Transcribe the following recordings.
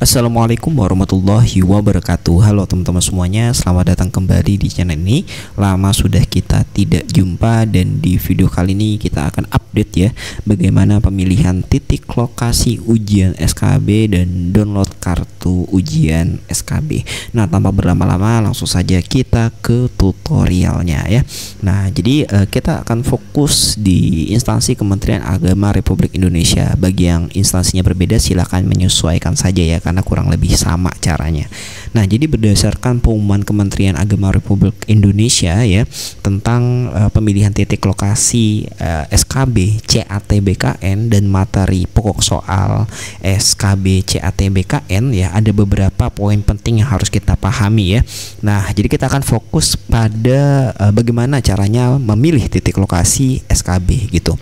Assalamualaikum warahmatullahi wabarakatuh. Halo teman-teman semuanya, selamat datang kembali di channel ini. Lama sudah kita tidak jumpa, dan di video kali ini kita akan update ya bagaimana pemilihan titik lokasi ujian SKB dan download kartu ujian SKB. Nah, tanpa berlama-lama langsung saja kita ke tutorialnya ya. Nah, jadi kita akan fokus di instansi Kementerian Agama Republik Indonesia. Bagi yang instansinya berbeda silakan menyesuaikan saja ya, karena kurang lebih sama caranya. Nah, jadi berdasarkan pengumuman Kementerian Agama Republik Indonesia ya tentang pemilihan titik lokasi SKB CAT-BKN dan materi pokok soal SKB CAT-BKN ya, ada beberapa poin penting yang harus kita pahami ya. Nah, jadi kita akan fokus pada bagaimana caranya memilih titik lokasi SKB gitu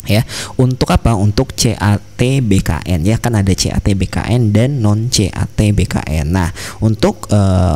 ya. Untuk apa? Untuk CAT-BKN ya, kan ada CAT-BKN dan non CAT-BKN. Nah, untuk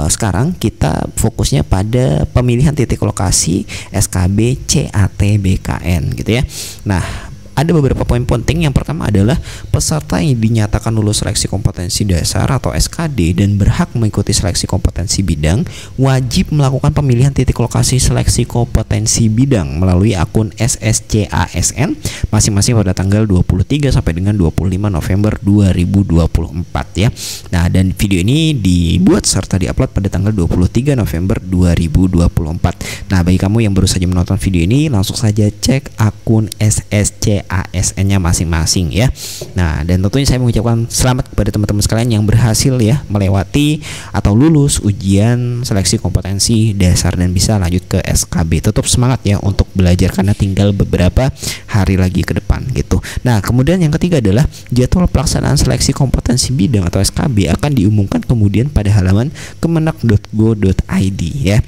sekarang kita fokusnya pada pemilihan titik lokasi SKB CAT-BKN gitu ya. Nah, ada beberapa poin penting. Yang pertama adalah peserta yang dinyatakan lulus seleksi kompetensi dasar atau SKD dan berhak mengikuti seleksi kompetensi bidang wajib melakukan pemilihan titik lokasi seleksi kompetensi bidang melalui akun SSCASN masing-masing pada tanggal 23 sampai dengan 25 November 2024 ya. Nah, dan video ini dibuat serta diupload pada tanggal 23 November 2024. Nah, bagi kamu yang baru saja menonton video ini, langsung saja cek akun SSCASN-nya masing-masing ya. Nah, dan tentunya saya mengucapkan selamat kepada teman-teman sekalian yang berhasil ya melewati atau lulus ujian seleksi kompetensi dasar dan bisa lanjut ke SKB. Tetap semangat ya untuk belajar karena tinggal beberapa hari lagi ke depan gitu. Nah, kemudian yang ketiga adalah jadwal pelaksanaan seleksi kompetensi bidang atau SKB akan diumumkan kemudian pada halaman kemenak.go.id ya.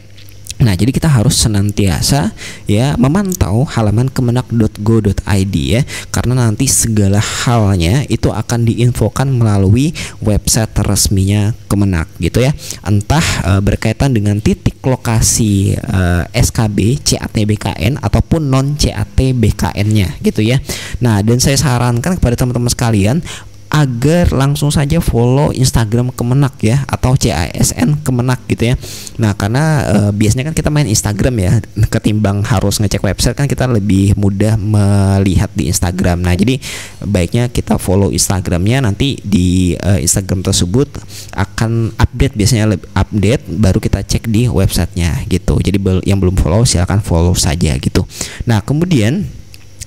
Nah, jadi kita harus senantiasa ya memantau halaman kemenak.go.id ya, karena nanti segala halnya itu akan diinfokan melalui website resminya Kemenak gitu ya. Entah berkaitan dengan titik lokasi SKB CAT-BKN ataupun non CAT-BKN-nya gitu ya. Nah, dan saya sarankan kepada teman-teman sekalian agar langsung saja follow Instagram Kemenak ya, atau CASN Kemenak gitu ya. Nah, karena biasanya kan kita main Instagram ya, ketimbang harus ngecek website kan kita lebih mudah melihat di Instagram. Nah, jadi baiknya kita follow Instagramnya, nanti di Instagram tersebut akan update, biasanya update baru kita cek di websitenya gitu. Jadi yang belum follow silahkan follow saja gitu. Nah, kemudian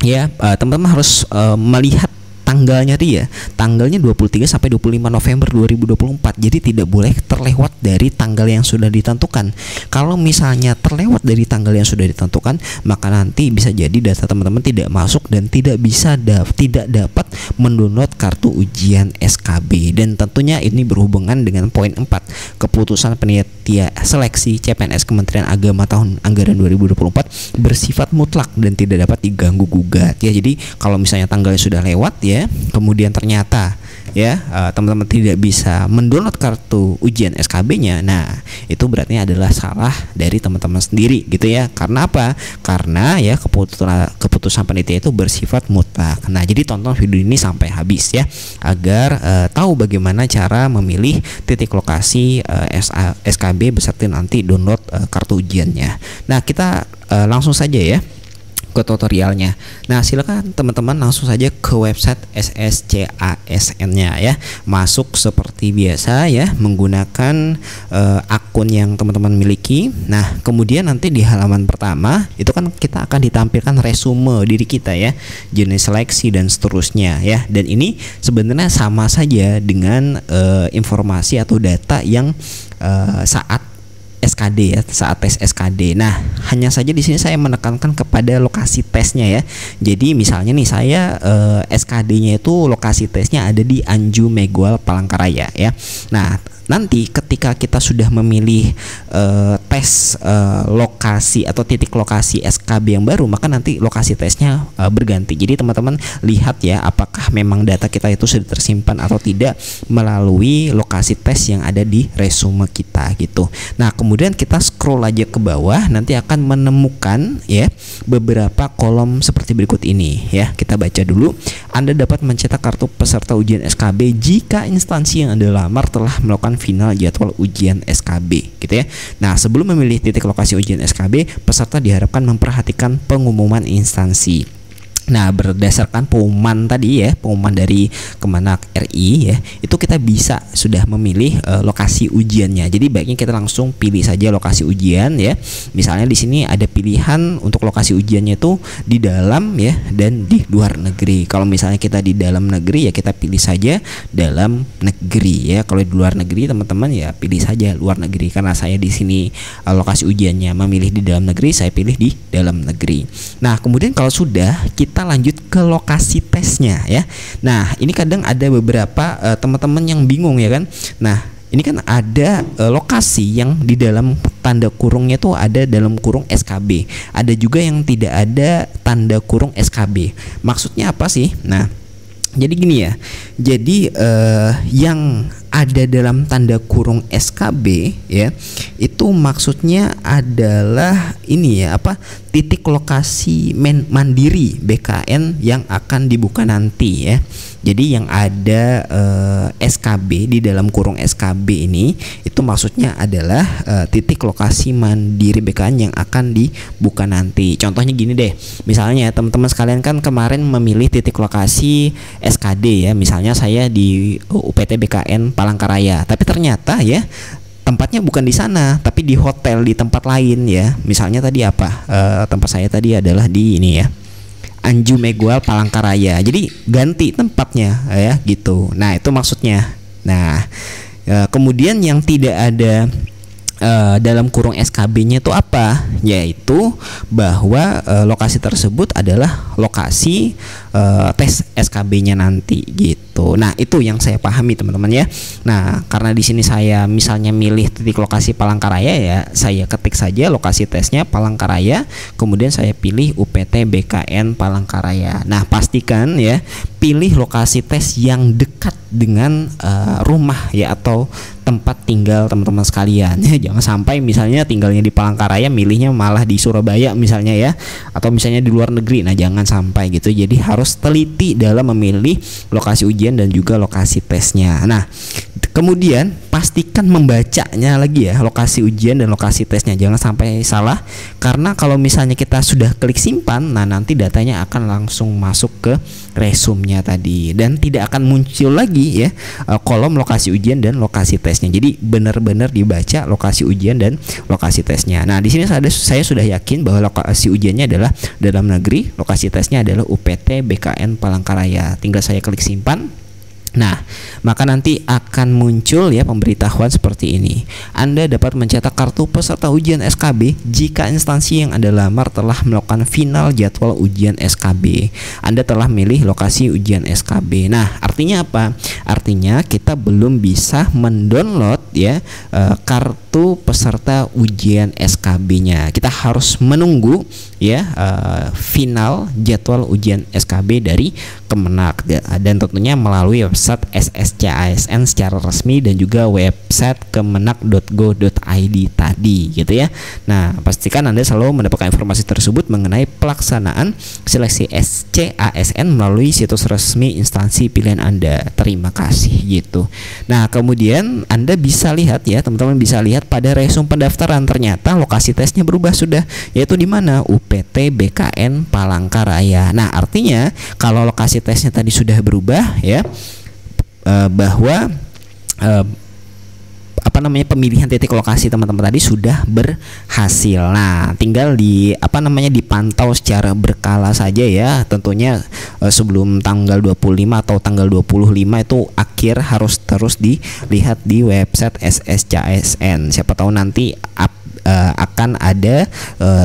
ya teman-teman harus melihat tanggalnya dia. Tanggalnya 23 sampai 25 November 2024. Jadi tidak boleh terlewat dari tanggal yang sudah ditentukan. Kalau misalnya terlewat dari tanggal yang sudah ditentukan, maka nanti bisa jadi data teman-teman tidak masuk dan tidak bisa tidak dapat mendownload kartu ujian SKB. Dan tentunya ini berhubungan dengan poin 4, keputusan panitia seleksi CPNS Kementerian Agama tahun anggaran 2024 bersifat mutlak dan tidak dapat diganggu gugat ya. Jadi kalau misalnya tanggalnya sudah lewat ya, kemudian ternyata ya teman-teman tidak bisa mendownload kartu ujian SKB-nya, nah itu berarti adalah salah dari teman-teman sendiri gitu ya. Karena apa? Karena ya keputusan panitia itu bersifat mutlak. Nah, jadi tonton video ini sampai habis ya, agar tahu bagaimana cara memilih titik lokasi SKB beserta nanti download kartu ujiannya. Nah, kita langsung saja ya ke tutorialnya. Nah, silakan teman-teman langsung saja ke website SSCASN-nya ya. Masuk seperti biasa ya, menggunakan akun yang teman-teman miliki. Nah, kemudian nanti di halaman pertama itu kan kita akan ditampilkan resume diri kita ya, jenis seleksi dan seterusnya ya. Dan ini sebenarnya sama saja dengan informasi atau data yang saat SKD ya, saat tes SKD. Nah, hanya saja di sini saya menekankan kepada lokasi tesnya ya. Jadi misalnya nih saya SKD-nya itu lokasi tesnya ada di Anju Megual Palangkaraya ya. Nah, nanti ketika kita sudah memilih tes lokasi atau titik lokasi SKB yang baru, maka nanti lokasi tesnya berganti. Jadi teman-teman lihat ya, apakah memang data kita itu sudah tersimpan atau tidak melalui lokasi tes yang ada di resume kita gitu. Nah, kemudian kita scroll aja ke bawah, nanti akan menemukan ya beberapa kolom seperti berikut ini ya. Kita baca dulu. Anda dapat mencetak kartu peserta ujian SKB jika instansi yang Anda lamar telah melakukan final jadwal ujian SKB gitu ya. Nah, sebelum memilih titik lokasi ujian SKB, peserta diharapkan memperhatikan pengumuman instansi. Nah, berdasarkan pengumuman tadi ya, pengumuman dari Kemenak RI ya, itu kita bisa sudah memilih lokasi ujiannya. Jadi baiknya kita langsung pilih saja lokasi ujian ya. Misalnya di sini ada pilihan untuk lokasi ujiannya itu di dalam ya dan di luar negeri. Kalau misalnya kita di dalam negeri ya kita pilih saja dalam negeri ya. Kalau di luar negeri teman-teman ya pilih saja luar negeri. Karena saya di sini lokasi ujiannya memilih di dalam negeri, saya pilih di dalam negeri. Nah, kemudian kalau sudah kita lanjut ke lokasi tesnya ya. Nah, ini kadang ada beberapa teman-teman yang bingung ya kan. Nah, ini kan ada lokasi yang di dalam tanda kurungnya tuh ada dalam kurung SKB. Ada juga yang tidak ada tanda kurung SKB. Maksudnya apa sih? Nah, jadi gini ya. Jadi yang ada dalam tanda kurung SKB ya, itu maksudnya adalah ini ya, apa, titik lokasi mandiri BKN yang akan dibuka nanti ya. Jadi yang ada SKB di dalam kurung SKB ini itu maksudnya adalah titik lokasi mandiri BKN yang akan dibuka nanti. Contohnya gini deh, misalnya teman-teman sekalian kan kemarin memilih titik lokasi SKD ya, misalnya saya di UPT BKN Palangkaraya, tapi ternyata ya tempatnya bukan di sana, tapi di hotel di tempat lain ya. Misalnya tadi apa? Tempat saya tadi adalah di ini ya, Anju Megual Palangkaraya. Jadi ganti tempatnya ya gitu. Nah, itu maksudnya. Nah, kemudian yang tidak ada dalam kurung SKB-nya itu apa? Yaitu bahwa lokasi tersebut adalah lokasi tes SKB-nya nanti gitu. Nah, itu yang saya pahami teman-teman ya. Nah, karena di sini saya misalnya milih titik lokasi Palangkaraya ya, saya ketik saja lokasi tesnya Palangkaraya, kemudian saya pilih UPT BKN Palangkaraya. Nah, pastikan ya pilih lokasi tes yang dekat dengan rumah ya atau tempat tinggal teman-teman sekalian ya. Jangan sampai misalnya tinggalnya di Palangkaraya milihnya malah di Surabaya misalnya ya, atau misalnya di luar negeri. Nah, jangan sampai gitu. Jadi harus teliti dalam memilih lokasi ujian dan juga lokasi tesnya. Nah, kemudian pastikan membacanya lagi ya, lokasi ujian dan lokasi tesnya, jangan sampai salah. Karena kalau misalnya kita sudah klik simpan, nah nanti datanya akan langsung masuk ke resume-nya tadi dan tidak akan muncul lagi ya kolom lokasi ujian dan lokasi tesnya. Jadi benar-benar dibaca lokasi ujian dan lokasi tesnya. Nah, di sini saya sudah yakin bahwa lokasi ujiannya adalah dalam negeri, lokasi tesnya adalah UPT BKN Palangkaraya. Tinggal saya klik simpan. Nah, maka nanti akan muncul ya pemberitahuan seperti ini. Anda dapat mencetak kartu peserta ujian SKB jika instansi yang Anda lamar telah melakukan final jadwal ujian SKB. Anda telah milih lokasi ujian SKB. Nah, artinya apa? Artinya kita belum bisa mendownload ya kartu peserta ujian SKB-nya. Kita harus menunggu ya final jadwal ujian SKB dari Kemenak dan tentunya melalui website SSCASN secara resmi dan juga website kemenak.go.id tadi gitu ya. Nah, pastikan Anda selalu mendapatkan informasi tersebut mengenai pelaksanaan seleksi SCASN melalui situs resmi instansi pilihan Anda. Terima kasih gitu. Nah, kemudian Anda bisa lihat ya, teman-teman bisa lihat pada resume pendaftaran ternyata lokasi tesnya berubah sudah, yaitu di mana? UPT BKN Palangkaraya. Nah, artinya kalau lokasi tesnya tadi sudah berubah ya, bahwa pemilihan titik lokasi teman-teman tadi sudah berhasil. Nah, tinggal dipantau secara berkala saja ya. Tentunya sebelum tanggal 25 atau tanggal 25 itu akhir harus terus dilihat di website SSCASN. Siapa tahu nanti akan ada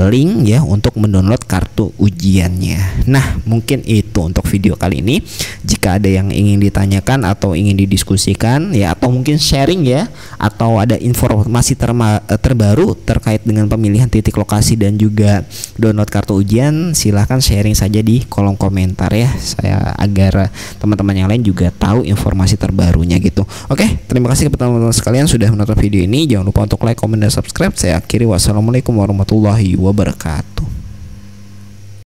link ya untuk mendownload kartu ujiannya. Nah, mungkin itu untuk video kali ini. Jika ada yang ingin ditanyakan atau ingin didiskusikan ya, atau mungkin sharing ya, atau ada informasi terbaru terkait dengan pemilihan titik lokasi dan juga download kartu ujian, silahkan sharing saja di kolom komentar ya, saya agar teman-teman yang lain juga tahu informasi terbarunya gitu. Oke, terima kasih kepada teman-teman sekalian sudah menonton video ini. Jangan lupa untuk like, komen, dan subscribe. Saya akhiri, wassalamualaikum warahmatullahi wabarakatuh.